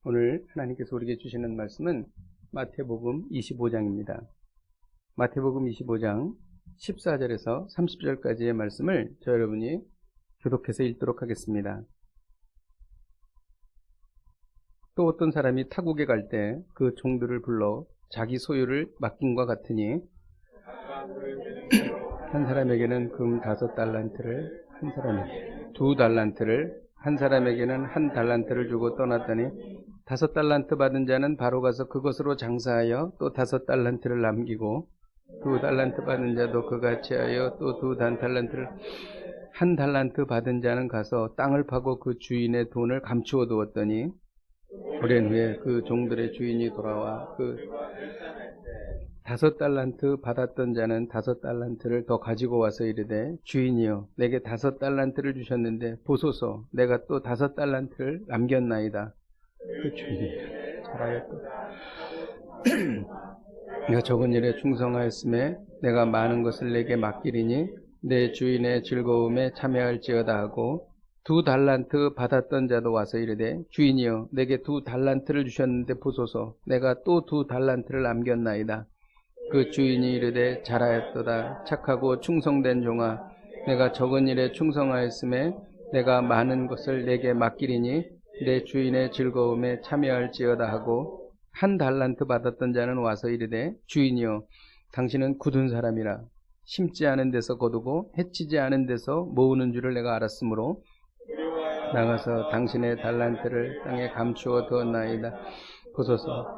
오늘 하나님께서 우리에게 주시는 말씀은 마태복음 25장입니다. 마태복음 25장 14절에서 30절까지의 말씀을 저 여러분이 교독해서 읽도록 하겠습니다. 또 어떤 사람이 타국에 갈 때 그 종들을 불러 자기 소유를 맡김과 같으니 한 사람에게는 금 5달란트를, 한 사람에게 2달란트를, 한 사람에게는 1달란트를 주고 떠났더니 5달란트 받은 자는 바로 가서 그것으로 장사하여 또 5달란트를 남기고 2달란트 받은 자도 그같이 하여 또 2달란트를, 1달란트 받은 자는 가서 땅을 파고 그 주인의 돈을 감추어 두었더니 오랜 후에 그 종들의 주인이 돌아와 그 5달란트 받았던 자는 5달란트를 더 가지고 와서 이르되 주인이여 내게 5달란트를 주셨는데 보소서 내가 또 5달란트를 남겼나이다. 그 주인이 잘하였다. 내가 적은 일에 충성하였음에 내가 많은 것을 내게 맡기리니 내 주인의 즐거움에 참여할지어다 하고 2달란트 받았던 자도 와서 이르되 주인이여 내게 2달란트를 주셨는데 보소서 내가 또 2달란트를 남겼나이다. 그 주인이 이르되 잘하였도다. 착하고 충성된 종아 내가 적은 일에 충성하였음에 내가 많은 것을 내게 맡기리니 내 주인의 즐거움에 참여할지어다 하고 1달란트 받았던 자는 와서 이르되 주인이여 당신은 굳은 사람이라 심지 않은 데서 거두고 해치지 않은 데서 모으는 줄을 내가 알았으므로 나가서 당신의 달란트를 땅에 감추어 두었나이다. 보소서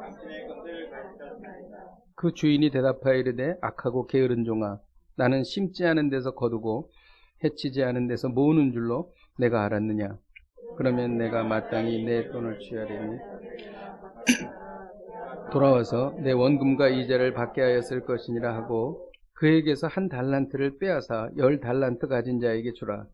그 주인이 대답하여 이르되 악하고 게으른 종아 나는 심지 않은 데서 거두고 해치지 않은 데서 모으는 줄로 내가 알았느냐. 그러면 내가 마땅히 내 돈을 취하리니 돌아와서 내 원금과 이자를 받게 하였을 것이니라 하고 그에게서 1달란트를 빼앗아 10달란트 가진 자에게 주라.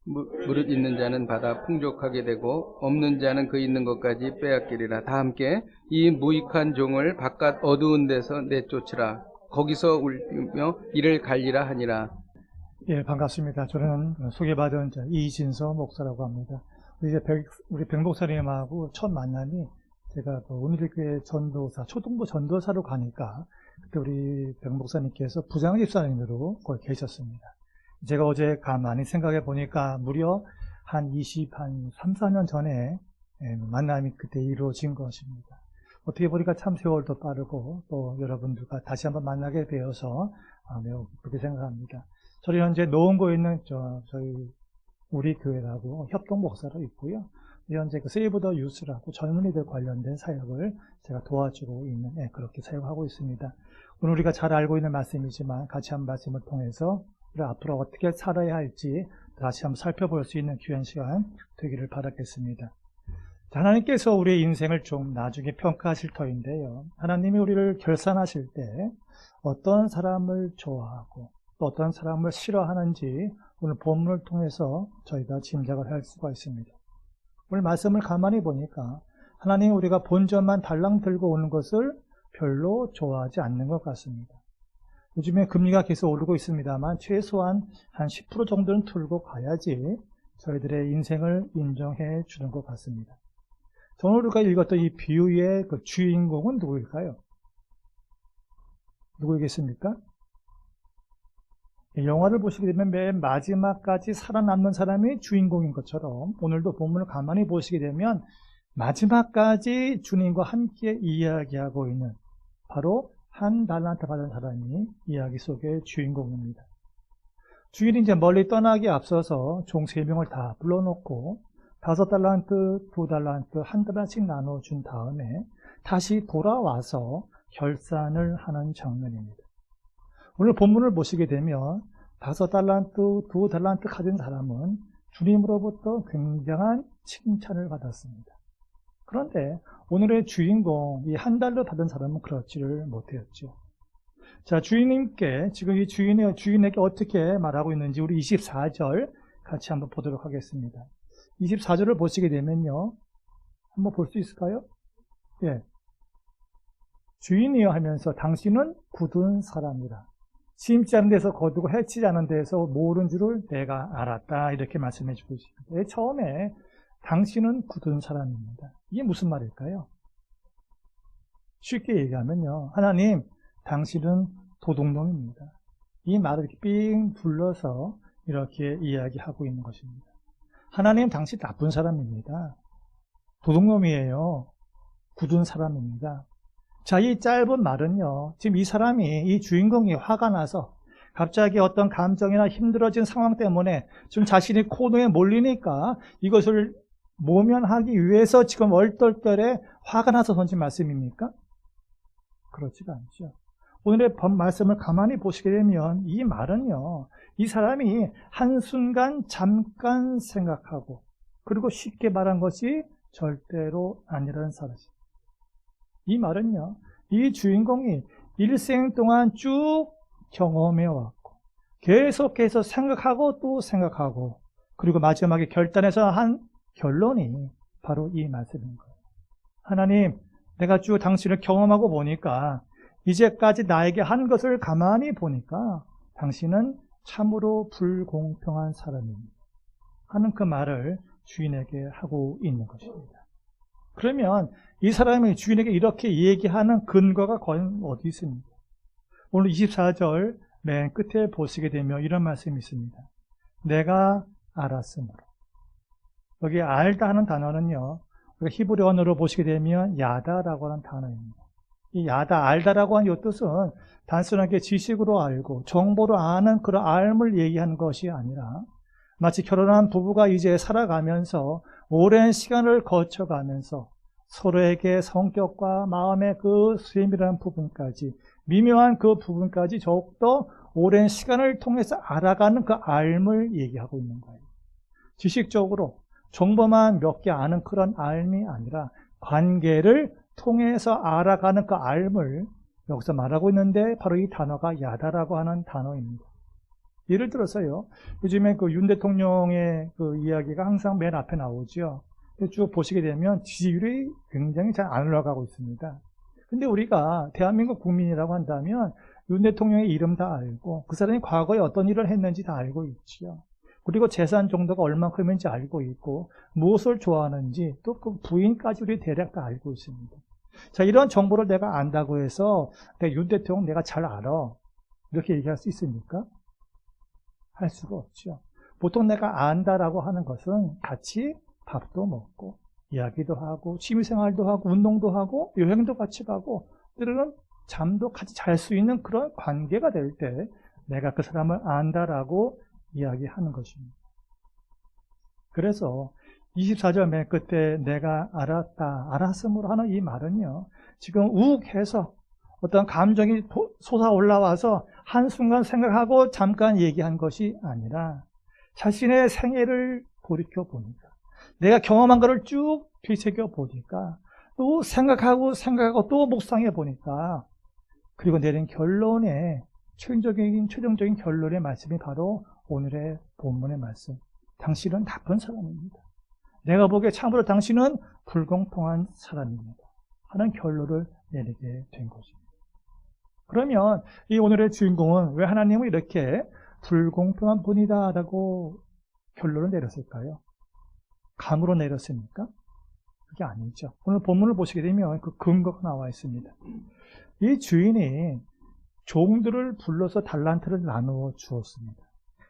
무릇 있는 자는 받아 풍족하게 되고 없는 자는 그 있는 것까지 빼앗기리라. 다 함께 이 무익한 종을 바깥 어두운 데서 내쫓으라. 거기서 울며 이를 갈리라 하니라. 예, 반갑습니다. 저는 소개받은 이진서 목사라고 합니다. 우리 백 목사님하고 첫 만남이 제가 오늘교회 전도사, 초등부 전도사로 가니까 그때 우리 백 목사님께서 부장 집사님으로 거기 계셨습니다. 제가 어제 가만히 생각해 보니까 무려 한 3, 4년 전에 만남이 그때 이루어진 것입니다. 어떻게 보니까 참 세월도 빠르고 또 여러분들과 다시 한번 만나게 되어서 매우 그렇게 생각합니다. 저희 현재 노원구에 있는 우리 교회라고 협동 목사로 있고요. 현재 그 세이브 더 유스라고 젊은이들 관련된 사역을 제가 도와주고 있는 그렇게 사역하고 있습니다. 오늘 우리가 잘 알고 있는 말씀이지만 같이 한 말씀을 통해서 우리 앞으로 어떻게 살아야 할지 다시 한번 살펴볼 수 있는 귀한 시간 되기를 바라겠습니다. 하나님께서 우리의 인생을 좀 나중에 평가하실 터인데요. 하나님이 우리를 결산하실 때 어떤 사람을 좋아하고 또 어떤 사람을 싫어하는지 오늘 본문을 통해서 저희가 짐작을 할 수가 있습니다. 오늘 말씀을 가만히 보니까 하나님이 우리가 본전만 달랑 들고 오는 것을 별로 좋아하지 않는 것 같습니다. 요즘에 금리가 계속 오르고 있습니다만 최소한 한 10% 정도는 들고 가야지 저희들의 인생을 인정해 주는 것 같습니다. 오늘 우리가 읽었던 이 비유의 그 주인공은 누구일까요? 누구이겠습니까? 영화를 보시게 되면 맨 마지막까지 살아남는 사람이 주인공인 것처럼 오늘도 본문을 가만히 보시게 되면 마지막까지 주님과 함께 이야기하고 있는 바로 1달란트 받은 사람이 이야기 속의 주인공입니다. 주인이 이제 멀리 떠나기 앞서서 종 3명을 다 불러놓고 5달란트, 2달란트, 1달란트씩 나눠준 다음에 다시 돌아와서 결산을 하는 장면입니다. 오늘 본문을 보시게 되면 5달란트, 2달란트 가진 사람은 주님으로부터 굉장한 칭찬을 받았습니다. 그런데 오늘의 주인공, 이 1달러 받은 사람은 그렇지를 못했죠. 자, 주인님께 지금 이 주인에게 어떻게 말하고 있는지 우리 24절 같이 한번 보도록 하겠습니다. 24절을 보시게 되면요. 한번 볼 수 있을까요? 예. 주인이여 하면서 당신은 굳은 사람이라. 심지 않은 데서 거두고 해치지 않은 데서 모으는 줄을 내가 알았다. 이렇게 말씀해 주고 있습니다. 처음에 당신은 굳은 사람입니다. 이게 무슨 말일까요? 쉽게 얘기하면요. 하나님, 당신은 도둑놈입니다. 이 말을 이렇게 삥 둘러서 이렇게 이야기하고 있는 것입니다. 하나님, 당신 나쁜 사람입니다. 도둑놈이에요. 굳은 사람입니다. 자, 이 짧은 말은요, 지금 이 사람이, 이 주인공이 화가 나서 갑자기 어떤 감정이나 힘들어진 상황 때문에 지금 자신이 코너에 몰리니까 이것을 모면하기 위해서 지금 얼떨결에 화가 나서 던진 말씀입니까? 그렇지가 않죠. 오늘의 말씀을 가만히 보시게 되면 이 말은요, 이 사람이 한순간 잠깐 생각하고 그리고 쉽게 말한 것이 절대로 아니라는 사실. 이 말은요, 이 주인공이 일생 동안 쭉 경험해 왔고 계속해서 생각하고 또 생각하고 그리고 마지막에 결단해서 한 결론이 바로 이 말씀인 거예요. 하나님, 내가 쭉 당신을 경험하고 보니까 이제까지 나에게 한 것을 가만히 보니까 당신은 참으로 불공평한 사람입니다. 하는 그 말을 주인에게 하고 있는 것입니다. 그러면 이 사람이 주인에게 이렇게 얘기하는 근거가 과연 어디 있습니까? 오늘 24절 맨 끝에 보시게 되면 이런 말씀이 있습니다. 내가 알았으므로. 여기 알다 하는 단어는요, 우리가 히브리어로 보시게 되면 야다라고 하는 단어입니다. 이 야다, 알다라고 하는 이 뜻은 단순하게 지식으로 알고 정보로 아는 그런 알을 얘기하는 것이 아니라 마치 결혼한 부부가 이제 살아가면서 오랜 시간을 거쳐가면서 서로에게 성격과 마음의 그 세밀한 부분까지 미묘한 그 부분까지 더욱더 오랜 시간을 통해서 알아가는 그 알을 얘기하고 있는 거예요. 지식적으로 정보만 몇 개 아는 그런 알이 아니라 관계를 통해서 알아가는 그 알을 여기서 말하고 있는데 바로 이 단어가 야다라고 하는 단어입니다. 예를 들어서요, 요즘에 그 윤 대통령의 그 이야기가 항상 맨 앞에 나오죠. 쭉 보시게 되면 지지율이 굉장히 잘 안 올라가고 있습니다. 근데 우리가 대한민국 국민이라고 한다면 윤 대통령의 이름 다 알고 그 사람이 과거에 어떤 일을 했는지 다 알고 있죠. 그리고 재산 정도가 얼만큼인지 알고 있고 무엇을 좋아하는지 또 그 부인까지 우리 대략 다 알고 있습니다. 자, 이런 정보를 내가 안다고 해서 윤 대통령 내가 잘 알아 이렇게 얘기할 수 있습니까? 할 수가 없죠. 보통 내가 안다라고 하는 것은 같이 밥도 먹고 이야기도 하고 취미생활도 하고 운동도 하고 여행도 같이 가고 때로는 잠도 같이 잘 수 있는 그런 관계가 될 때 내가 그 사람을 안다라고 이야기하는 것입니다. 그래서 24절 맨 끝에 내가 알았다, 알았음으로 하는 이 말은요, 지금 욱해서 어떤 감정이 솟아올라와서 한순간 생각하고 잠깐 얘기한 것이 아니라 자신의 생애를 돌이켜 보니까 내가 경험한 것을 쭉 뒤새겨 보니까 또 생각하고 또 묵상해 보니까 그리고 내린 결론에 최종적인 결론의 말씀이 바로 오늘의 본문의 말씀. 당신은 나쁜 사람입니다. 내가 보기에 참으로 당신은 불공평한 사람입니다. 하는 결론을 내리게 된 것입니다. 그러면 이 오늘의 주인공은 왜 하나님은 이렇게 불공평한 분이다라고 결론을 내렸을까요? 감으로 내렸습니까? 그게 아니죠. 오늘 본문을 보시게 되면 그 근거가 나와 있습니다. 이 주인이 종들을 불러서 달란트를 나누어 주었습니다.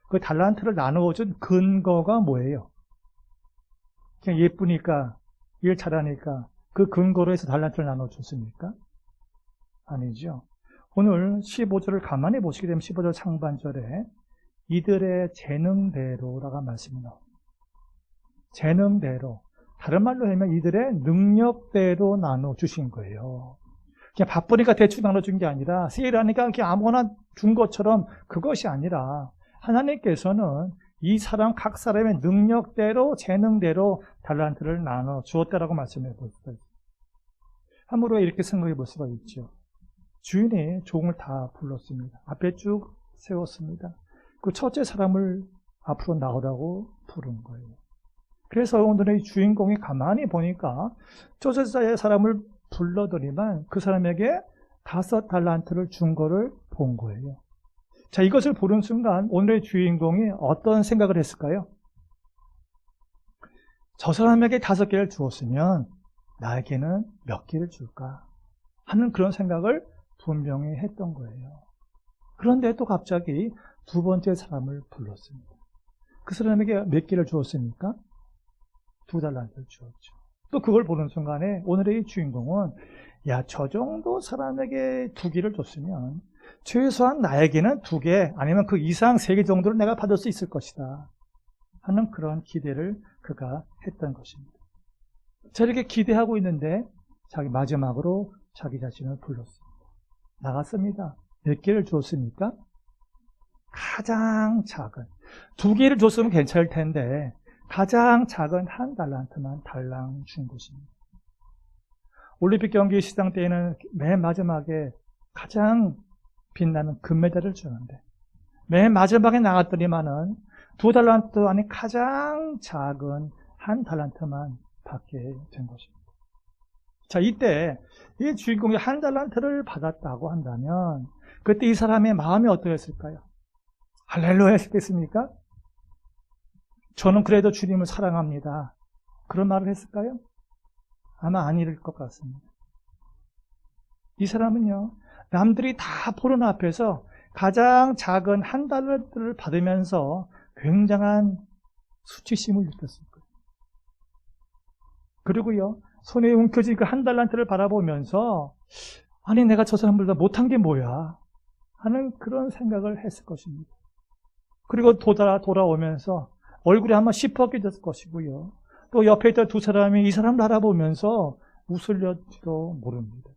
그 달란트를 나누어 준 근거가 뭐예요? 그냥 예쁘니까, 일 잘하니까 그 근거로 해서 달란트를 나누어 줬습니까? 아니죠. 오늘 15절을 가만히 보시게 되면 15절 상반절에 이들의 재능대로라고 말씀이 나옵니다. 재능대로, 다른 말로 하면 이들의 능력대로 나눠주신 거예요. 그냥 바쁘니까 대충 나눠준 게 아니라 세일하니까 그냥 아무거나 준 것처럼 그것이 아니라 하나님께서는 이 사람 각 사람의 능력대로 재능대로 달란트를 나눠 주었다라고 말씀해 볼 수가 있습니다. 함부로 이렇게 생각해 볼 수가 있죠. 주인이 종을 다 불렀습니다. 앞에 쭉 세웠습니다. 그 첫째 사람을 앞으로 나오라고 부른 거예요. 그래서 오늘의 주인공이 가만히 보니까 첫째 사람을 불러더니만 그 사람에게 5달란트를 준 거를 본 거예요. 자, 이것을 보는 순간 오늘의 주인공이 어떤 생각을 했을까요? 저 사람에게 5개를 주었으면 나에게는 몇 개를 줄까 하는 그런 생각을 분명히 했던 거예요. 그런데 또 갑자기 두 번째 사람을 불렀습니다. 그 사람에게 몇 개를 주었습니까? 2달란트를 주었죠. 또 그걸 보는 순간에 오늘의 이 주인공은 야, 저 정도 사람에게 2개를 줬으면 최소한 나에게는 2개 아니면 그 이상 3개 정도를 내가 받을 수 있을 것이다 하는 그런 기대를 그가 했던 것입니다. 저렇게 기대하고 있는데 마지막으로 자기 자신을 불렀습니다. 나갔습니다. 몇 개를 줬습니까? 가장 작은 2개를 줬으면 괜찮을 텐데 가장 작은 1달란트만 달랑 준 것입니다. 올림픽 경기 시상 때에는 맨 마지막에 가장 빛나는 금메달을 주는데 맨 마지막에 나갔더니만은 2달란트 안에 가장 작은 1달란트만 받게 된 것입니다. 자, 이때 이 주인공이 1달란트를 받았다고 한다면 그때 이 사람의 마음이 어떠했을까요? 할렐루야 했겠습니까? 저는 그래도 주님을 사랑합니다. 그런 말을 했을까요? 아마 아닐 것 같습니다. 이 사람은요, 남들이 다 보는 앞에서 가장 작은 1달란트를 받으면서 굉장한 수치심을 느꼈을 거예요. 그리고요, 손에 움켜진 그 1달란트를 바라보면서 아니 내가 저 사람보다 못한 게 뭐야 하는 그런 생각을 했을 것입니다. 그리고 돌아오면서 얼굴이 아마 시퍼개졌을 것이고요. 또 옆에 있던 2 사람이 이 사람을 알아보면서 웃을지도 모릅니다.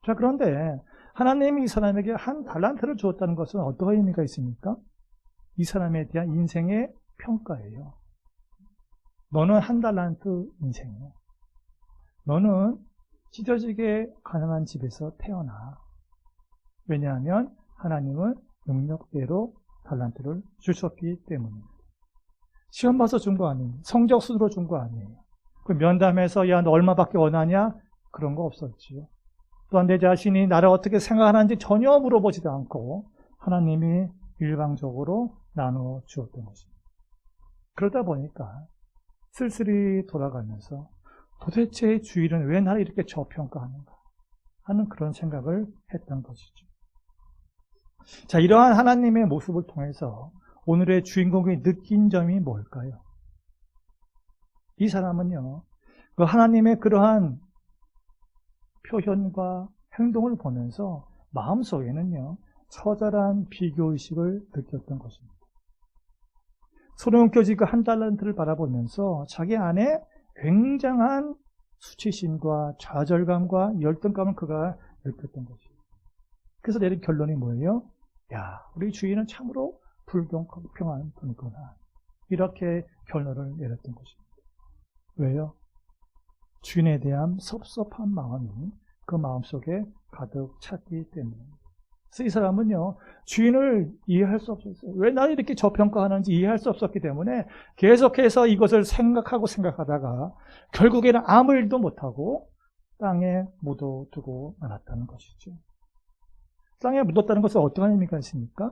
자, 그런데 하나님이 이 사람에게 1달란트를 주었다는 것은 어떤 의미가 있습니까? 이 사람에 대한 인생의 평가예요. 너는 1달란트 인생이야. 너는 찢어지게 가난한 집에서 태어나. 왜냐하면 하나님은 능력대로 달란트를 주셨기 때문입니다. 시험 봐서 준 거 아니에요. 성적 순으로 준 거 아니에요. 그 면담에서 야, 너 얼마밖에 원하냐? 그런 거 없었지요. 또한 내 자신이 나를 어떻게 생각하는지 전혀 물어보지도 않고 하나님이 일방적으로 나누어 주었던 것입니다. 그러다 보니까 쓸쓸히 돌아가면서 도대체 주일은 왜 나를 이렇게 저평가하는가 하는 그런 생각을 했던 것이죠. 자, 이러한 하나님의 모습을 통해서 오늘의 주인공이 느낀 점이 뭘까요? 이 사람은요, 그 하나님의 그러한 표현과 행동을 보면서 마음속에는요, 처절한 비교의식을 느꼈던 것입니다. 손에 움켜진 그 1달란트를 바라보면서 자기 안에 굉장한 수치심과 좌절감과 열등감을 그가 느꼈던 것입니다. 그래서 내린 결론이 뭐예요? 야, 우리 주인은 참으로 불공평한 분이구나. 이렇게 결론을 내렸던 것입니다. 왜요? 주인에 대한 섭섭한 마음이 그 마음속에 가득 찼기 때문입니다. 그래서 이 사람은요, 주인을 이해할 수 없었어요. 왜 나를 이렇게 저평가하는지 이해할 수 없었기 때문에 계속해서 이것을 생각하다가 결국에는 아무 일도 못하고 땅에 묻어두고 말았다는 것이죠. 땅에 묻었다는 것은 어떤 의미가 있습니까?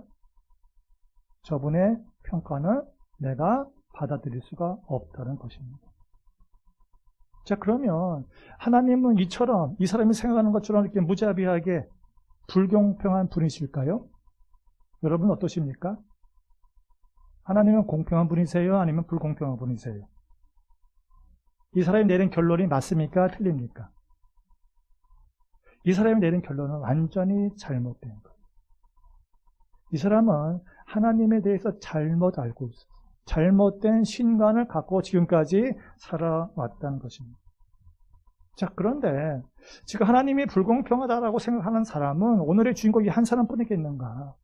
저분의 평가는 내가 받아들일 수가 없다는 것입니다. 자, 그러면 하나님은 이처럼 이 사람이 생각하는 것처럼 이렇게 무자비하게 불공평한 분이실까요? 여러분 어떠십니까? 하나님은 공평한 분이세요? 아니면 불공평한 분이세요? 이 사람이 내린 결론이 맞습니까? 틀립니까? 이 사람이 내린 결론은 완전히 잘못된 거예요. 이 사람은 하나님에 대해서 잘못 알고 있어요. 잘못된 신관을 갖고 지금까지 살아왔다는 것입니다. 자, 그런데 지금 하나님이 불공평하다라고 생각하는 사람은 오늘의 주인공이 한 사람뿐이겠는가?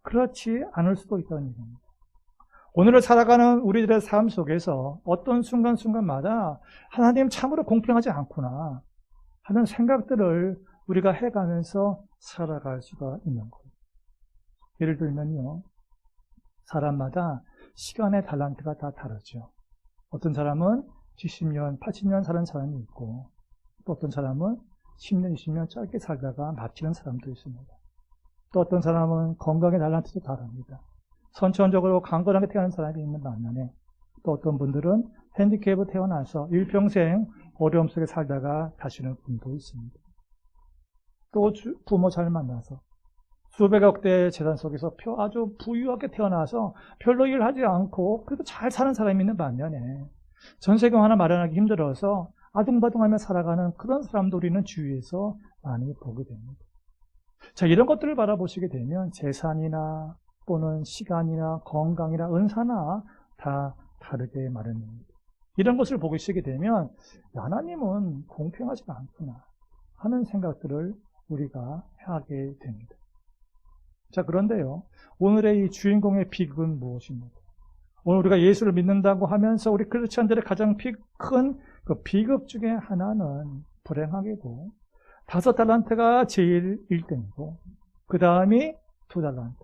그렇지 않을 수도 있다는 얘기입니다. 오늘을 살아가는 우리들의 삶 속에서 어떤 순간순간마다 하나님 참으로 공평하지 않구나 하는 생각들을 우리가 해가면서 살아갈 수가 있는 거예요. 예를 들면요, 사람마다 시간의 달란트가 다 다르죠. 어떤 사람은 70년, 80년 사는 사람이 있고 또 어떤 사람은 10년, 20년 짧게 살다가 마치는 사람도 있습니다. 또 어떤 사람은 건강의 달란트도 다릅니다. 선천적으로 강건하게 태어난 사람이 있는 반면에 또 어떤 분들은 핸디캡으로 태어나서 일평생 어려움 속에 살다가 다시는 분도 있습니다. 또 부모 잘 만나서 수백억 대의 재산 속에서 아주 부유하게 태어나서 별로 일하지 않고 그래도 잘 사는 사람이 있는 반면에 전세금 하나 마련하기 힘들어서 아둥바둥하며 살아가는 그런 사람도 우리는 주위에서 많이 보게 됩니다. 자, 이런 것들을 바라보시게 되면 재산이나 또는 시간이나 건강이나 은사나 다 다르게 마련입니다. 이런 것을 보시게 되면 하나님은 공평하지 않구나 하는 생각들을 우리가 하게 됩니다. 자, 그런데요, 오늘의 이 주인공의 비극은 무엇입니까? 오늘 우리가 예수를 믿는다고 하면서 우리 크리스천들의 가장 큰 그 비극 중에 하나는 불행하게도 5달란트가 제일 1등이고 그 다음이 2달란트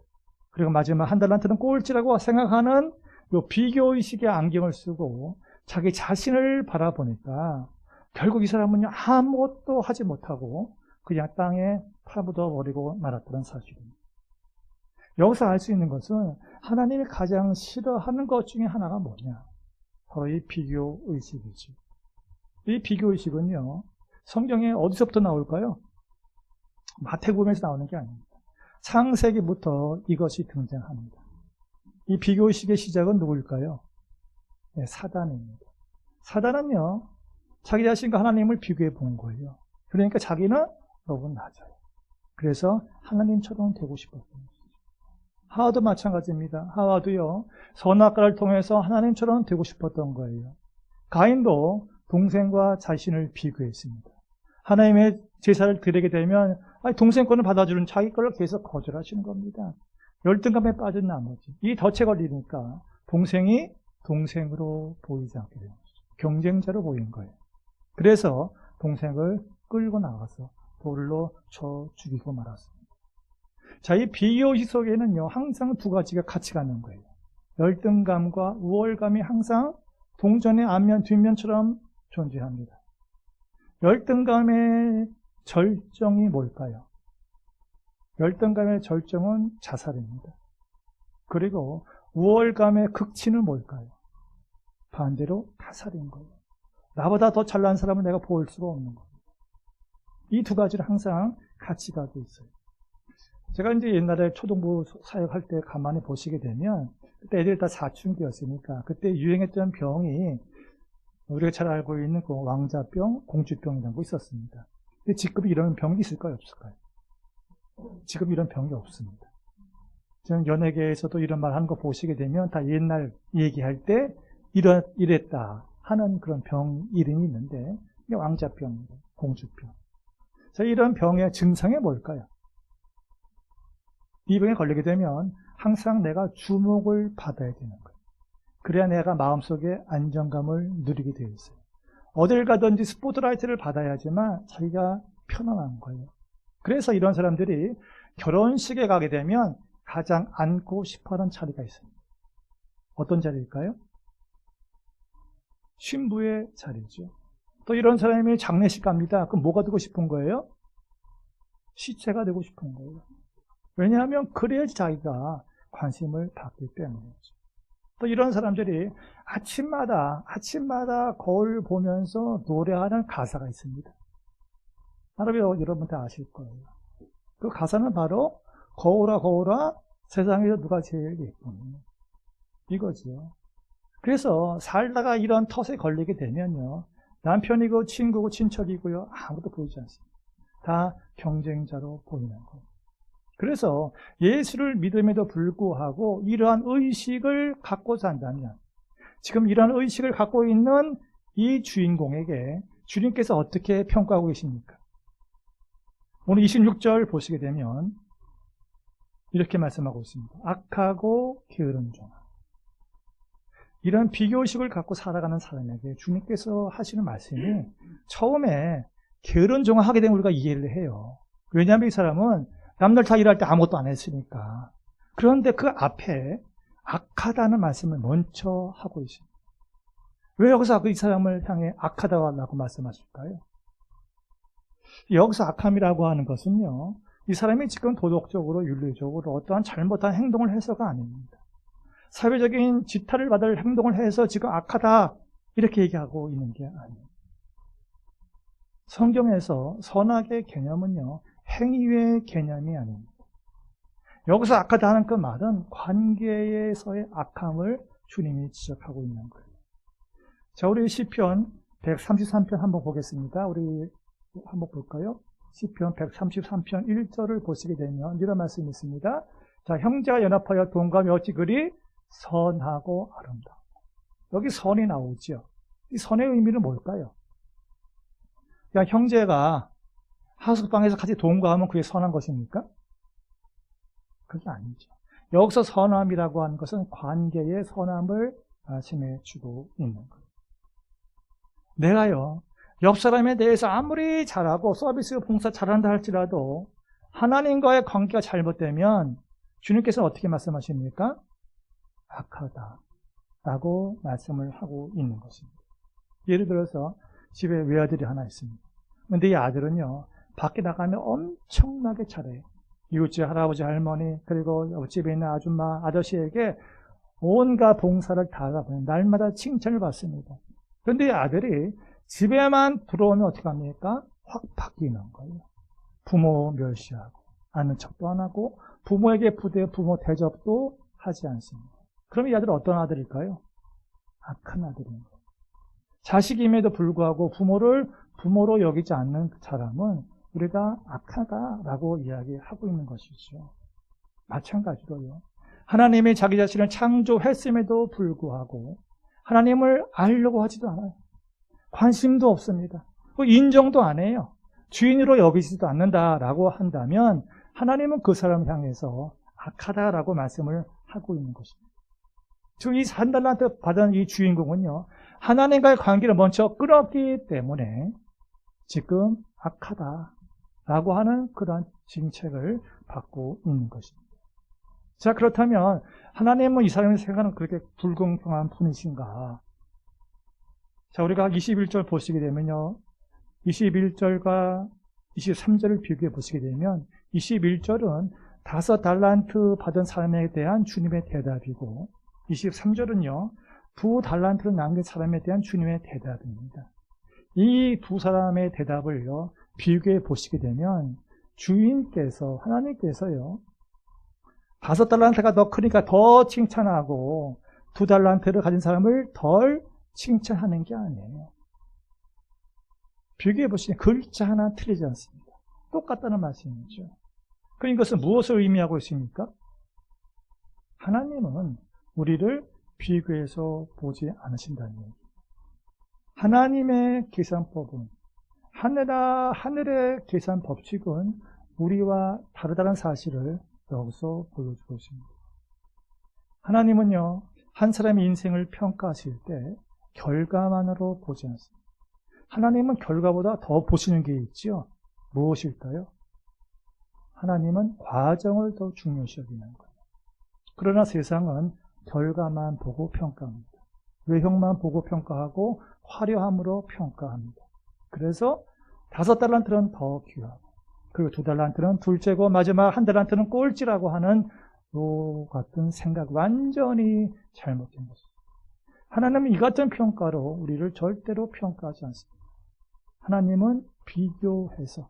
그리고 마지막 1달란트는 꼴찌라고 생각하는 이 비교의식의 안경을 쓰고 자기 자신을 바라보니까 결국 이 사람은 아무것도 하지 못하고 그냥 땅에 파묻어 버리고 말았다는 사실입니다. 여기서 알 수 있는 것은 하나님이 가장 싫어하는 것 중에 하나가 뭐냐? 바로 이 비교의식이죠. 이 비교의식은요, 성경에 어디서부터 나올까요? 마태복음에서 나오는 게 아닙니다. 창세기부터 이것이 등장합니다. 이 비교의식의 시작은 누구일까요? 네, 사단입니다. 사단은요, 자기 자신과 하나님을 비교해 본 거예요. 그러니까 자기는 너무 낮아요. 그래서 하나님처럼 되고 싶었던 거죠. 하와도 마찬가지입니다. 하와도요, 선악과를 통해서 하나님처럼 되고 싶었던 거예요. 가인도 동생과 자신을 비교했습니다. 하나님의 제사를 드리게 되면 동생 거는 받아주는 자기 거를 계속 거절하시는 겁니다. 열등감에 빠진 나머지 이 덫에 걸리니까 동생이 동생으로 보이지 않게 되는 거죠. 경쟁자로 보이는 거예요. 그래서 동생을 끌고 나가서 돌로 쳐 죽이고 말았습니다. 자, 이 비교의식 속에는요, 항상 두 가지가 같이 가는 거예요. 열등감과 우월감이 항상 동전의 앞면, 뒷면처럼 존재합니다. 열등감의 절정이 뭘까요? 열등감의 절정은 자살입니다. 그리고 우월감의 극치는 뭘까요? 반대로 타살인 거예요. 나보다 더 잘난 사람을 내가 볼 수가 없는 겁니다. 이 두 가지를 항상 같이 가고 있어요. 제가 이제 옛날에 초등부 사역할 때 가만히 보시게 되면 그때 애들이 다 사춘기였으니까 그때 유행했던 병이 우리가 잘 알고 있는 그 왕자병, 공주병이라는 거 있었습니다. 근데 지금 이런 병이 있을까요? 없을까요? 지금 이런 병이 없습니다. 지금 연예계에서도 이런 말 하는 거 보시게 되면 다 옛날 얘기할 때 이랬다 하는 그런 병 이름이 있는데 이게 왕자병입니다. 공주병. 자, 이런 병의 증상이 뭘까요? 이 병에 걸리게 되면 항상 내가 주목을 받아야 되는 거예요. 그래야 내가 마음속에 안정감을 누리게 되어 있어요. 어딜 가든지 스포트라이트를 받아야지만 자기가 편안한 거예요. 그래서 이런 사람들이 결혼식에 가게 되면 가장 앉고 싶어하는 자리가 있습니다. 어떤 자리일까요? 신부의 자리죠. 또 이런 사람이 장례식 갑니다. 그럼 뭐가 되고 싶은 거예요? 시체가 되고 싶은 거예요. 왜냐하면 그래야지 자기가 관심을 받기 때문이죠. 또 이런 사람들이 아침마다 거울 보면서 노래하는 가사가 있습니다. 여러분 다 아실 거예요. 그 가사는 바로 거울아 거울아 세상에서 누가 제일 예쁘니 이거죠. 그래서 살다가 이런 덫에 걸리게 되면요, 남편이고 친구고 친척이고요, 아무도 보이지 않습니다. 다 경쟁자로 보이는 거예요. 그래서 예수를 믿음에도 불구하고 이러한 의식을 갖고 산다면, 지금 이러한 의식을 갖고 있는 이 주인공에게 주님께서 어떻게 평가하고 계십니까? 오늘 26절 보시게 되면 이렇게 말씀하고 있습니다. 악하고 게으른 종아. 이런 비교의식을 갖고 살아가는 사람에게 주님께서 하시는 말씀이 처음에 게으른 종아 하게 되면 우리가 이해를 해요. 왜냐하면 이 사람은 남들 다 일할 때 아무것도 안 했으니까. 그런데 그 앞에 악하다는 말씀을 먼저 하고 있습니다. 왜 여기서 이 사람을 향해 악하다고 말씀하실까요? 여기서 악함이라고 하는 것은요, 이 사람이 지금 도덕적으로 윤리적으로 어떠한 잘못한 행동을 해서가 아닙니다. 사회적인 지탄을 받을 행동을 해서 지금 악하다 이렇게 얘기하고 있는 게 아니에요. 성경에서 선악의 개념은요, 행위의 개념이 아닙니다. 여기서 악하다 하는 그 말은 관계에서의 악함을 주님이 지적하고 있는 거예요. 자, 우리 시편 133편 한번 보겠습니다. 우리 한번 볼까요? 시편 133편 1절을 보시게 되면 이런 말씀이 있습니다. 자, 형제가 연합하여 동감이 어찌 그리 선하고 아름다워. 여기 선이 나오죠. 이 선의 의미는 뭘까요? 야, 형제가 하숙방에서 같이 동거하면 그게 선한 것입니까? 그게 아니죠. 여기서 선함이라고 하는 것은 관계의 선함을 말씀해 주고 있는 거예요. 내가요, 옆 사람에 대해서 아무리 잘하고 서비스 봉사 잘한다 할지라도 하나님과의 관계가 잘못되면 주님께서는 어떻게 말씀하십니까? 악하다 라고 말씀을 하고 있는 것입니다. 예를 들어서 집에 외아들이 하나 있습니다. 근데 이 아들은요, 밖에 나가면 엄청나게 잘해요. 이웃집 할아버지 할머니 그리고 옆집에 있는 아줌마 아저씨에게 온갖 봉사를 다 하고 날마다 칭찬을 받습니다. 그런데 이 아들이 집에만 들어오면 어떻게 합니까? 확 바뀌는 거예요. 부모 멸시하고 아는 척도 안 하고 부모에게 부모 대접도 하지 않습니다. 그럼 이 아들은 어떤 아들일까요? 악한 아들입니다. 자식임에도 불구하고 부모를 부모로 여기지 않는 사람은 우리가 악하다라고 이야기하고 있는 것이죠. 마찬가지로요. 하나님이 자기 자신을 창조했음에도 불구하고 하나님을 알려고 하지도 않아요. 관심도 없습니다. 인정도 안 해요. 주인으로 여기지도 않는다라고 한다면 하나님은 그 사람을 향해서 악하다라고 말씀을 하고 있는 것입니다. 즉, 이 3달란트 받은 이 주인공은요, 하나님과의 관계를 먼저 끊었기 때문에 지금 악하다라고 하는 그런 징책을 받고 있는 것입니다. 자, 그렇다면 하나님은 이 사람의 생각은 그렇게 불공평한 분이신가? 자, 우리가 21절 보시게 되면요, 21절과 23절을 비교해 보시게 되면 21절은 5달란트 받은 사람에 대한 주님의 대답이고 23절은요, 2달란트를 남긴 사람에 대한 주님의 대답입니다. 이 두 사람의 대답을요, 비교해 보시게 되면 주인께서, 하나님께서요, 5달란트가 더 크니까 더 칭찬하고 2달란트를 가진 사람을 덜 칭찬하는 게 아니에요. 비교해 보시면 글자 하나 틀리지 않습니다. 똑같다는 말씀이죠. 그럼 이것은 무엇을 의미하고 있습니까? 하나님은 우리를 비교해서 보지 않으신다는 얘기예요. 하나님의 계산법은, 하늘의 계산 법칙은 우리와 다르다는 사실을 여기서 보여주고 있습니다. 하나님은요, 한 사람의 인생을 평가하실 때 결과만으로 보지 않습니다. 하나님은 결과보다 더 보시는 게 있죠. 무엇일까요? 하나님은 과정을 더 중요시 여기는 거예요. 그러나 세상은 결과만 보고 평가합니다. 외형만 보고 평가하고 화려함으로 평가합니다. 그래서 5달란트는 더 귀하고 그리고 2달란트는 둘째고 마지막 1달란트는 꼴찌라고 하는 요 같은 생각, 완전히 잘못된 것입니다. 하나님은 이 같은 평가로 우리를 절대로 평가하지 않습니다. 하나님은 비교해서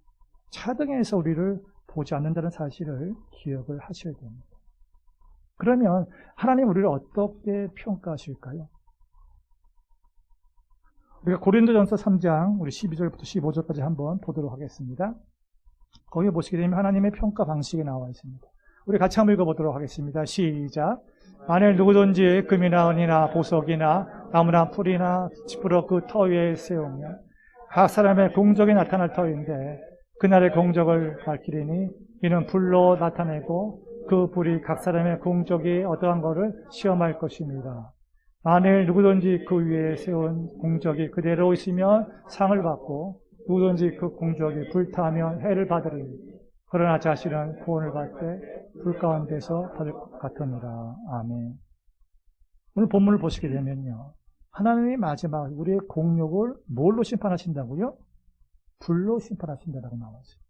차등해서 우리를 보지 않는다는 사실을 기억을 하셔야 됩니다. 그러면 하나님 우리를 어떻게 평가하실까요? 우리가 고린도전서 3장 우리 12절부터 15절까지 한번 보도록 하겠습니다. 거기 보시게 되면 하나님의 평가 방식이 나와 있습니다. 우리 같이 한번 읽어보도록 하겠습니다. 시작. 만일 누구든지 금이나 은이나 보석이나 나무나 풀이나 지푸러 그 터 위에 세우면 각 사람의 공적이 나타날 터인데 그날의 공적을 밝히리니 이는 불로 나타내고 그 불이 각 사람의 공적이 어떠한 것을 시험할 것입니다. 만일 누구든지 그 위에 세운 공적이 그대로 있으면 상을 받고 누구든지 그 공적이 불타면 해를 받으리니 그러나 자신은 구원을 받되 불 가운데서 받을 것 같으니라. 아멘. 오늘 본문을 보시게 되면요, 하나님이 마지막 우리의 공력을 뭘로 심판하신다고요? 불로 심판하신다라고 나와 있어요.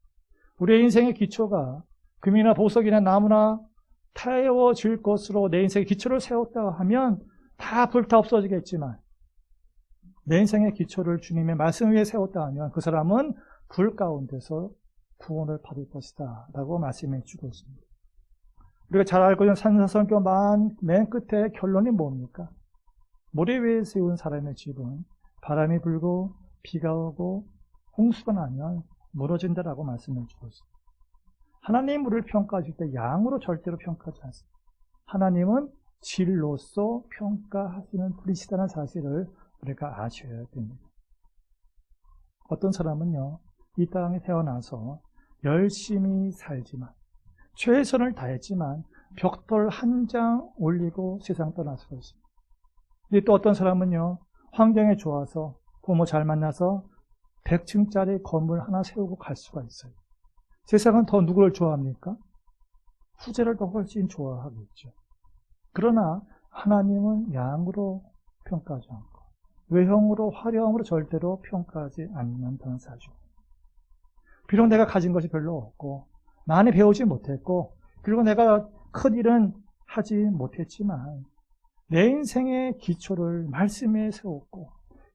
우리의 인생의 기초가 금이나 보석이나 나무나 태워질 것으로 내 인생의 기초를 세웠다 하면 다 불타 없어지겠지만 내 인생의 기초를 주님의 말씀 위에 세웠다 하면 그 사람은 불 가운데서 구원을 받을 것이다 라고 말씀해 주고 있습니다. 우리가 잘 알고 있는 산사선교 맨 끝에 결론이 뭡니까? 모래 위에 세운 사람의 집은 바람이 불고 비가 오고 홍수가 나면 무너진다라고 말씀해 주고 있습니다. 하나님 우리를 평가하실 때 양으로 절대로 평가하지 않습니다. 하나님은 질로서 평가하시는 분이시다는 사실을 우리가 아셔야 됩니다. 어떤 사람은요, 이 땅에 태어나서 열심히 살지만, 최선을 다했지만 벽돌 한 장 올리고 세상 떠날 수가 있습니다. 또 어떤 사람은요, 환경이 좋아서 부모 잘 만나서 100층짜리 건물 하나 세우고 갈 수가 있어요. 세상은 더 누구를 좋아합니까? 후자를 더 훨씬 좋아하겠죠. 그러나 하나님은 양으로 평가하지 않고 외형으로 화려함으로 절대로 평가하지 않는다는 사실. 비록 내가 가진 것이 별로 없고 많이 배우지 못했고 그리고 내가 큰 일은 하지 못했지만 내 인생의 기초를 말씀에 세웠고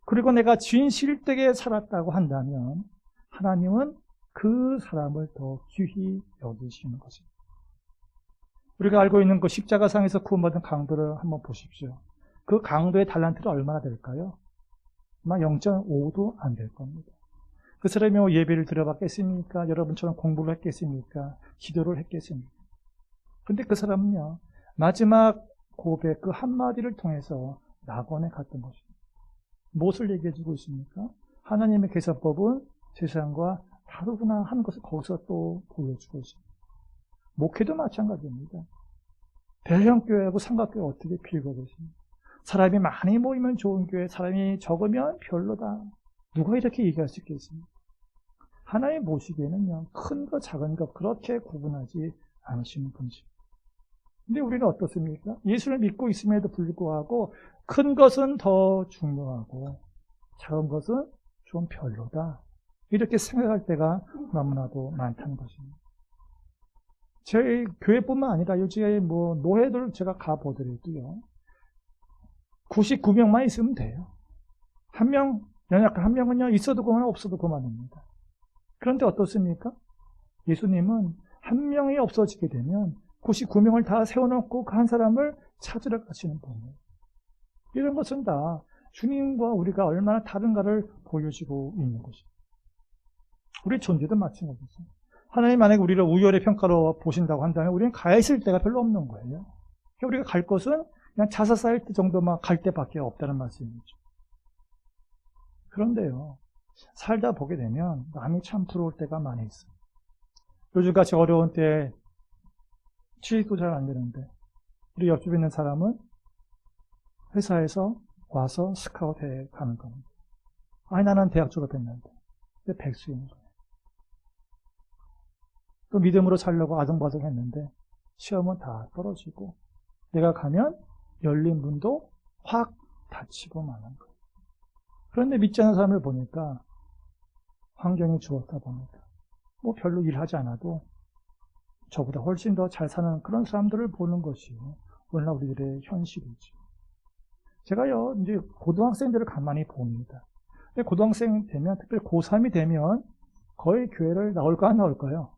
그리고 내가 진실되게 살았다고 한다면 하나님은 그 사람을 더 귀히 여기시는 것입니다. 우리가 알고 있는 그 십자가상에서 구원받은 강도를 한번 보십시오. 그 강도의 달란트가 얼마나 될까요? 아마 0.5도 안 될 겁니다. 그 사람이 뭐 예배를 드려봤겠습니까? 여러분처럼 공부를 했겠습니까? 기도를 했겠습니까? 근데 그 사람은요, 마지막 고백 그 한마디를 통해서 낙원에 갔던 것입니다. 무엇을 얘기해주고 있습니까? 하나님의 계산법은 세상과 다르구나 하는 것을 거기서 또 보여주고 있습니다. 목회도 마찬가지입니다. 대형교회하고 삼각교회 어떻게 비교하겠습니까? 사람이 많이 모이면 좋은 교회, 사람이 적으면 별로다. 누가 이렇게 얘기할 수 있겠습니까? 하나님 보시기에는요, 큰 거 작은 거 그렇게 구분하지 않으시는 분이십니다. 근데 우리는 어떻습니까? 예수를 믿고 있음에도 불구하고 큰 것은 더 중요하고 작은 것은 좀 별로다. 이렇게 생각할 때가 너무나도 많다는 것입니다. 저희 교회뿐만 아니라 요즘에 뭐 노회들 제가 가보더라도요. 99명만 있으면 돼요. 한 명, 연약한 한 명은요, 있어도 그만 없어도 그만입니다. 그런데 어떻습니까? 예수님은 한 명이 없어지게 되면 99명을 다 세워놓고 그 한 사람을 찾으러 가시는 분이에요. 이런 것은 다 주님과 우리가 얼마나 다른가를 보여주고 있는 것입니다. 우리 존재도 마찬가지죠. 하나님 만약에 우리를 우열의 평가로 보신다고 한다면 우리는 가 있을 데가 별로 없는 거예요. 우리가 갈 곳은 그냥 자사 사이트 정도만 갈 데밖에 없다는 말씀이죠. 그런데요, 살다 보게 되면 남이 참 부러울 때가 많이 있어요. 요즘같이 어려운 때에 취직도 잘 안 되는데 우리 옆집에 있는 사람은 회사에서 와서 스카웃해 가는 겁니다. 아니 나는 대학 졸업했는데 근데 백수인 거예요. 또 믿음으로 살려고 아등바등했는데 시험은 다 떨어지고 내가 가면 열린 문도 확 닫히고 마는 거예요. 그런데 믿지 않는 사람을 보니까 환경이 좋았다 보니까 뭐 별로 일하지 않아도 저보다 훨씬 더 잘 사는 그런 사람들을 보는 것이 오늘날 우리들의 현실이죠. 제가요, 이제 고등학생들을 가만히 봅니다. 고등학생 되면, 특별히 고3이 되면 거의 교회를 나올까 안 나올까요?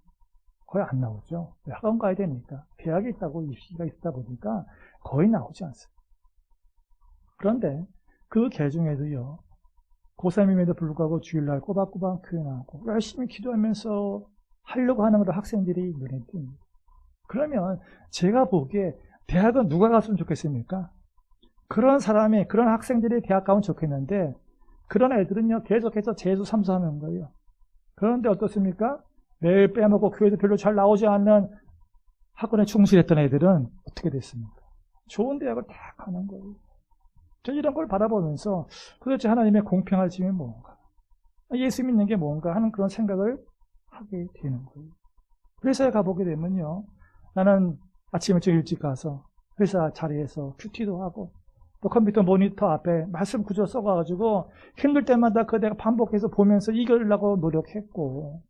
거의 안 나오죠. 학원 가야 되니까. 대학에 있다고 입시가 있다 보니까 거의 나오지 않습니다. 그런데 그 개중에도요, 고3임에도 불구하고 주일날 꼬박꼬박 교회 나오고 열심히 기도하면서 하려고 하는 그런 학생들이 눈에 띕니다. 그러면 제가 보기에 대학은 누가 갔으면 좋겠습니까? 그런 사람이, 그런 학생들이 대학 가면 좋겠는데 그런 애들은요, 계속해서 재수 삼수하는 거예요. 그런데 어떻습니까? 매일 빼먹고 교회도 별로 잘 나오지 않는 학원에 충실했던 애들은 어떻게 됐습니까? 좋은 대학을 다 가는 거예요. 저 이런 걸 바라보면서 도대체 하나님의 공평하심이 뭔가, 예수 믿는 게 뭔가 하는 그런 생각을 하게 되는 거예요. 회사에 가보게 되면요, 나는 아침에 좀 일찍 가서 회사 자리에서 큐티도 하고 또 컴퓨터 모니터 앞에 말씀 구조 써가지고 힘들 때마다 그 내가 반복해서 보면서 이기려고 노력했고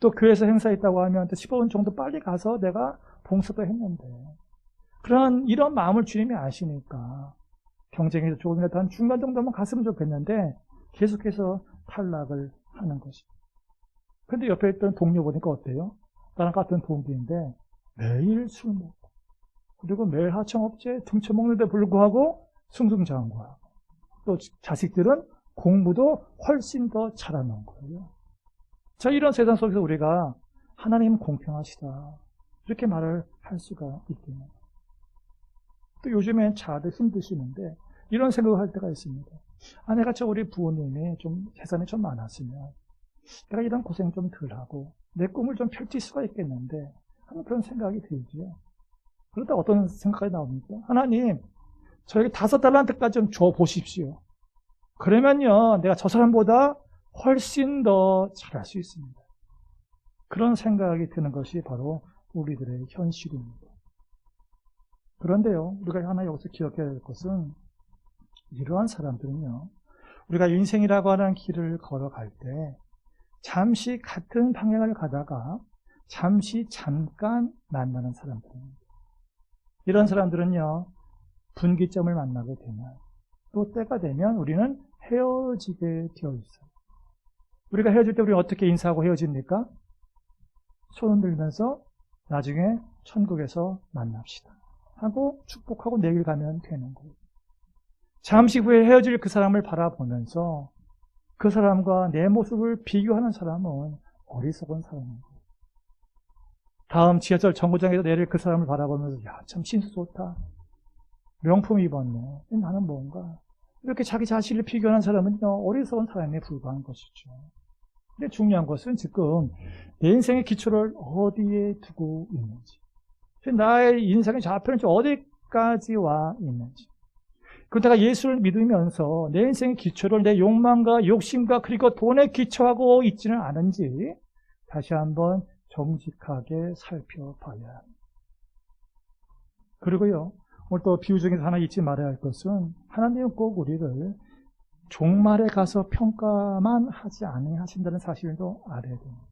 또 교회에서 행사 있다고 하면 또 15분 정도 빨리 가서 내가 봉사도 했는데 이런 마음을 주님이 아시니까 경쟁에서 조금이라도 한 중간 정도만 갔으면 좋겠는데 계속해서 탈락을 하는 것이죠. 근데 옆에 있던 동료 보니까 어때요? 나랑 같은 동기인데 매일 술 먹고 그리고 매일 하청업체 등쳐먹는데 불구하고 승승장구하고 또 자식들은 공부도 훨씬 더 잘하는 거예요. 자, 이런 세상 속에서 우리가 하나님 공평하시다 이렇게 말을 할 수가 있겠네요. 또 요즘엔 다들 힘드시는데 이런 생각을 할 때가 있습니다. 내가 우리 부모님이 좀 재산이 좀 많았으면 내가 이런 고생 좀 덜 하고 내 꿈을 좀 펼칠 수가 있겠는데 하는 그런 생각이 들지요. 그러다 어떤 생각이 나옵니까? 하나님, 저에게 5달란트까지 좀 줘 보십시오. 그러면요, 내가 저 사람보다 훨씬 더 잘할 수 있습니다. 그런 생각이 드는 것이 바로 우리들의 현실입니다. 그런데요, 우리가 하나 여기서 기억해야 될 것은 이러한 사람들은요, 우리가 인생이라고 하는 길을 걸어갈 때 잠시 같은 방향을 가다가 잠깐 만나는 사람들입니다. 이런 사람들은요, 분기점을 만나게 되면 또 때가 되면 우리는 헤어지게 되어 있어요. 우리가 헤어질 때 우리는 어떻게 인사하고 헤어집니까? 손 들면서 나중에 천국에서 만납시다 하고 축복하고 내길 가면 되는 거예요. 잠시 후에 헤어질 그 사람을 바라보면서 그 사람과 내 모습을 비교하는 사람은 어리석은 사람입니다. 다음 지하철 정거장에서 내릴 그 사람을 바라보면서 야, 참 신수 좋다. 명품 입었네. 나는 뭔가. 이렇게 자기 자신을 비교하는 사람은요, 어리석은 사람에 불과한 것이죠. 근데 중요한 것은 지금 내 인생의 기초를 어디에 두고 있는지, 나의 인생의 좌표는 어디까지 와 있는지, 그리고 내가 예수를 믿으면서 내 인생의 기초를 내 욕망과 욕심과 그리고 돈에 기초하고 있지는 않은지 다시 한번 정직하게 살펴봐야 합니다. 그리고요, 오늘 또 비유 중에서 하나 잊지 말아야 할 것은 하나님은 꼭 우리를 종말에 가서 평가만 하지 아니하신다는 사실도 알아야 됩니다.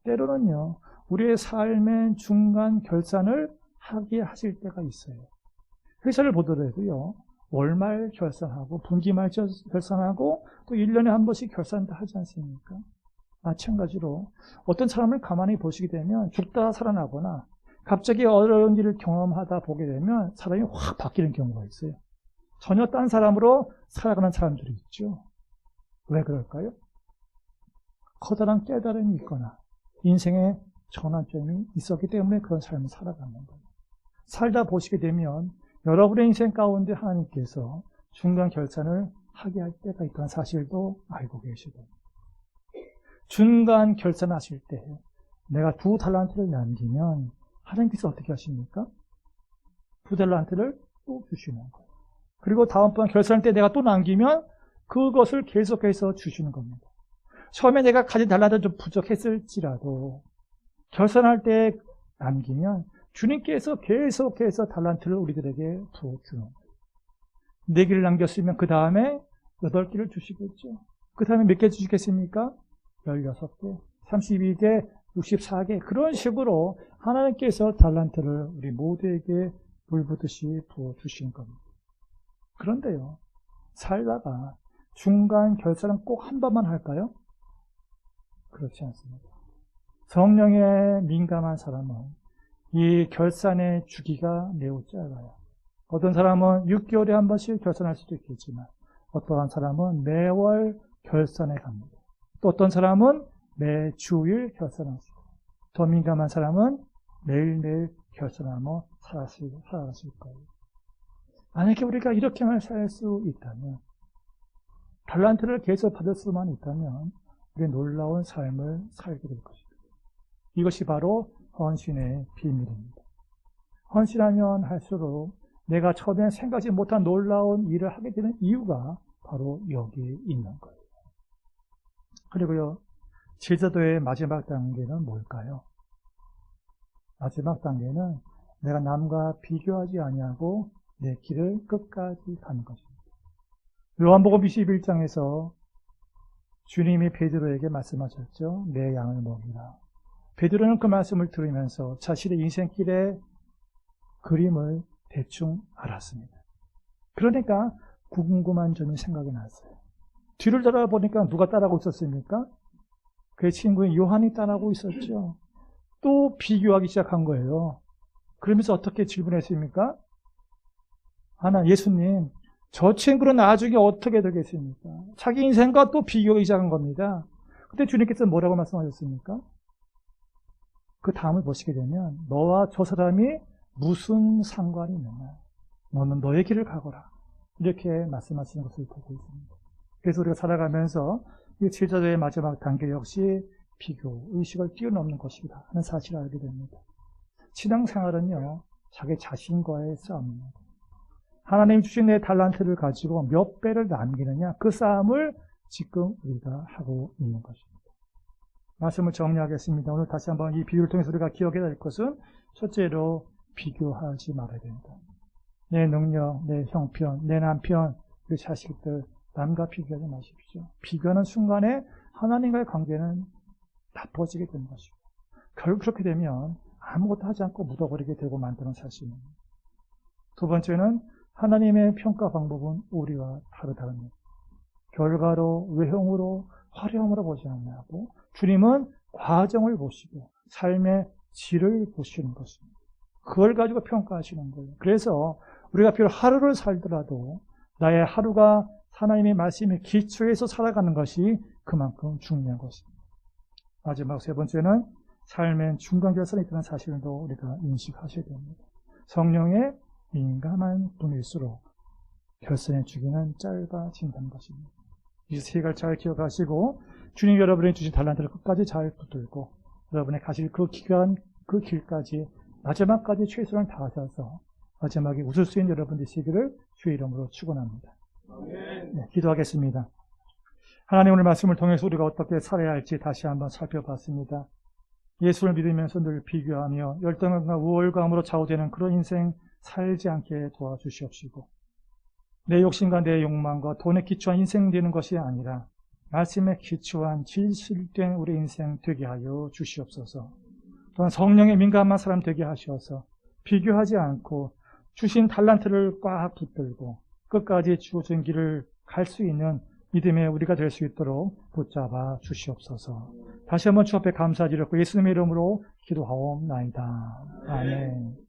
때로는요, 우리의 삶의 중간 결산을 하게 하실 때가 있어요. 회사를 보더라도요, 월말 결산하고 분기말 결산하고 또 1년에 한 번씩 결산도 하지 않습니까? 마찬가지로 어떤 사람을 가만히 보시게 되면 죽다 살아나거나 갑자기 어려운 일을 경험하다 보게 되면 사람이 확 바뀌는 경우가 있어요. 전혀 딴 사람으로 살아가는 사람들이 있죠. 왜 그럴까요? 커다란 깨달음이 있거나 인생의 전환점이 있었기 때문에 그런 삶을 살아가는 거예요. 살다 보시게 되면 여러분의 인생 가운데 하나님께서 중간 결산을 하게 할 때가 있다는 사실도 알고 계시고, 중간 결산하실 때 내가 2달란트를 남기면 하나님께서 어떻게 하십니까? 2달란트를 또 주시는 거예요. 그리고 다음번 결산할 때 내가 또 남기면 그것을 계속해서 주시는 겁니다. 처음에 내가 가진 달란트는 좀 부족했을지라도 결산할 때 남기면 주님께서 계속해서 달란트를 우리들에게 부어주는 거예요. 4개를 남겼으면 그 다음에 8개를 주시겠죠. 그 다음에 몇 개 주시겠습니까? 16개, 32개, 64개. 그런 식으로 하나님께서 달란트를 우리 모두에게 물붓듯이 부어주신 겁니다. 그런데요, 살다가 중간 결산은 꼭 한 번만 할까요? 그렇지 않습니다. 성령에 민감한 사람은 이 결산의 주기가 매우 짧아요. 어떤 사람은 6개월에 한 번씩 결산할 수도 있겠지만 어떠한 사람은 매월 결산해 갑니다. 또 어떤 사람은 매주일 결산하시고, 더 민감한 사람은 매일매일 결산하며 살아가실 거예요. 만약에 우리가 이렇게만 살 수 있다면, 달란트를 계속 받을 수만 있다면 우리는 놀라운 삶을 살게 될 것입니다. 이것이 바로 헌신의 비밀입니다. 헌신하면 할수록 내가 처음에 생각지 못한 놀라운 일을 하게 되는 이유가 바로 여기에 있는 거예요. 그리고요, 제자도의 마지막 단계는 뭘까요? 마지막 단계는 내가 남과 비교하지 아니하고 내 길을 끝까지 가는 것입니다. 요한복음 21장에서 주님이 베드로에게 말씀하셨죠. 내 양을 먹이라. 베드로는 그 말씀을 들으면서 자신의 인생길에 그림을 대충 알았습니다. 그러니까 궁금한 점이 생각이 났어요. 뒤를 돌아보니까 누가 따라오고 있었습니까? 그의 친구인 요한이 따라오고 있었죠. 또 비교하기 시작한 거예요. 그러면서 어떻게 질문했습니까? 하나, 예수님, 저 친구는 나중에 어떻게 되겠습니까? 자기 인생과 또 비교하기 시작한 겁니다. 그때 주님께서 뭐라고 말씀하셨습니까? 그 다음을 보시게 되면 너와 저 사람이 무슨 상관이 있느냐? 너는 너의 길을 가거라. 이렇게 말씀하시는 것을 보고 있습니다. 그래서 우리가 살아가면서 이 제자도의 마지막 단계 역시 비교, 의식을 뛰어넘는 것이다 하는 사실을 알게 됩니다. 신앙생활은요, 자기 자신과의 싸움입니다. 하나님 주신 내 달란트를 가지고 몇 배를 남기느냐, 그 싸움을 지금 우리가 하고 있는 것입니다. 말씀을 정리하겠습니다. 오늘 다시 한번 이 비유를 통해서 우리가 기억해야 될 것은 첫째로 비교하지 말아야 됩니다. 내 능력, 내 형편, 내 남편, 그 자식들 남과 비교하지 마십시오. 비교하는 순간에 하나님과의 관계는 나빠지게 되는 것이고 결국 그렇게 되면 아무것도 하지 않고 묻어버리게 되고 만드는 사실입니다. 두 번째는 하나님의 평가 방법은 우리와 다르다는 것. 결과로, 외형으로, 화려함으로 보지 않냐고 주님은 과정을 보시고 삶의 질을 보시는 것입니다. 그걸 가지고 평가하시는 거예요. 그래서 우리가 비록 하루를 살더라도 나의 하루가 하나님의 말씀의 기초에서 살아가는 것이 그만큼 중요한 것입니다. 마지막 세 번째는 삶의 중간 결선에 있다는 사실도 우리가 인식하셔야 됩니다. 성령의 민감한 분일수록 결선의 주기는 짧아진다는 것입니다. 이 세 가지 잘 기억하시고 주님 여러분이 주신 달란트를 끝까지 잘 붙들고 여러분의 가실 그 기간, 그 길까지 마지막까지 최선을 다하셔서 마지막에 웃을 수 있는 여러분 되시기를 주의 이름으로 축원합니다. 네, 기도하겠습니다. 하나님 오늘 말씀을 통해서 우리가 어떻게 살아야 할지 다시 한번 살펴봤습니다. 예수를 믿으면서 늘 비교하며 열등감과 우월감으로 좌우되는 그런 인생 살지 않게 도와주시옵시고 내 욕심과 내 욕망과 돈에 기초한 인생 되는 것이 아니라 말씀에 기초한 진실된 우리 인생 되게 하여 주시옵소서. 또한 성령에 민감한 사람 되게 하셔서 비교하지 않고 주신 달란트를 꽉 붙들고 끝까지 주어진 길을 갈 수 있는 믿음의 우리가 될 수 있도록 붙잡아 주시옵소서. 다시 한번 주 앞에 감사드렸고 예수님의 이름으로 기도하옵나이다. 아멘.